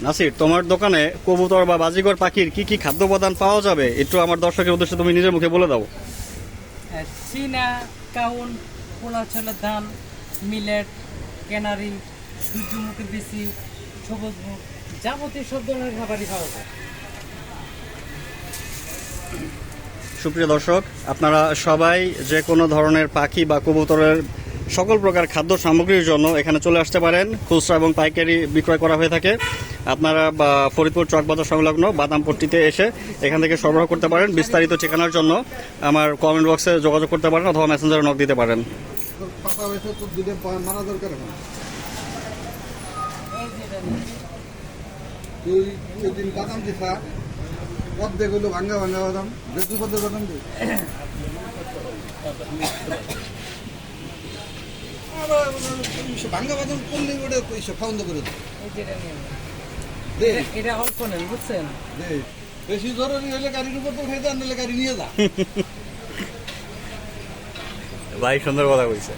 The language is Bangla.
নাসির, তোমার দোকানে কবুতর বা বাজিগর পাখির কি কি খাদ্য উপাদান পাওয়া যাবে একটু আমার দর্শকের উদ্দেশ্যে তুমি নিজের মুখে বলে দাও। চীনা, কাউন, পোলা ছেলের ধান, মিলেট, ক্যানারি, সূর্যমুখী বেশি, সবুজ মুখ, যাবতীয় সব ধরনের খাবারই পাওয়া যায়। সুপ্রিয় দর্শক, আপনারা সবাই যে কোনো ধরনের পাখি বা কবুতরের সকল প্রকার খাদ্য সামগ্রীর জন্য এখানে চলে আসতে পারেন। খুচরা এবং পাইকারি বিক্রয় করা হয়ে থাকে। আপনারা ফরিদপুর চকবাজার সংলগ্ন বাদামপট্টিতে এসে এখান থেকে সরবরাহ করতে পারেন। বিস্তারিত ঠিকানার জন্য আমার কমেন্ট বক্সে যোগাযোগ করতে পারেন অথবা মেসেঞ্জারে নক দিতে পারেন। অর্ধেক হলো ভাঙ্গা ভাঙ্গা বাদাম, বেশি পদের বাদাম দিই। ভাঙ্গা বাদাম করলে ওটা খাওয়ান করে এটা অল্প নেন, বুঝছেন? বেশি জরুরি হলে গাড়ির উপর তো উঠে যান, নাহলে গাড়ি নিয়ে যা। ভাই সুন্দর কথা বলছে।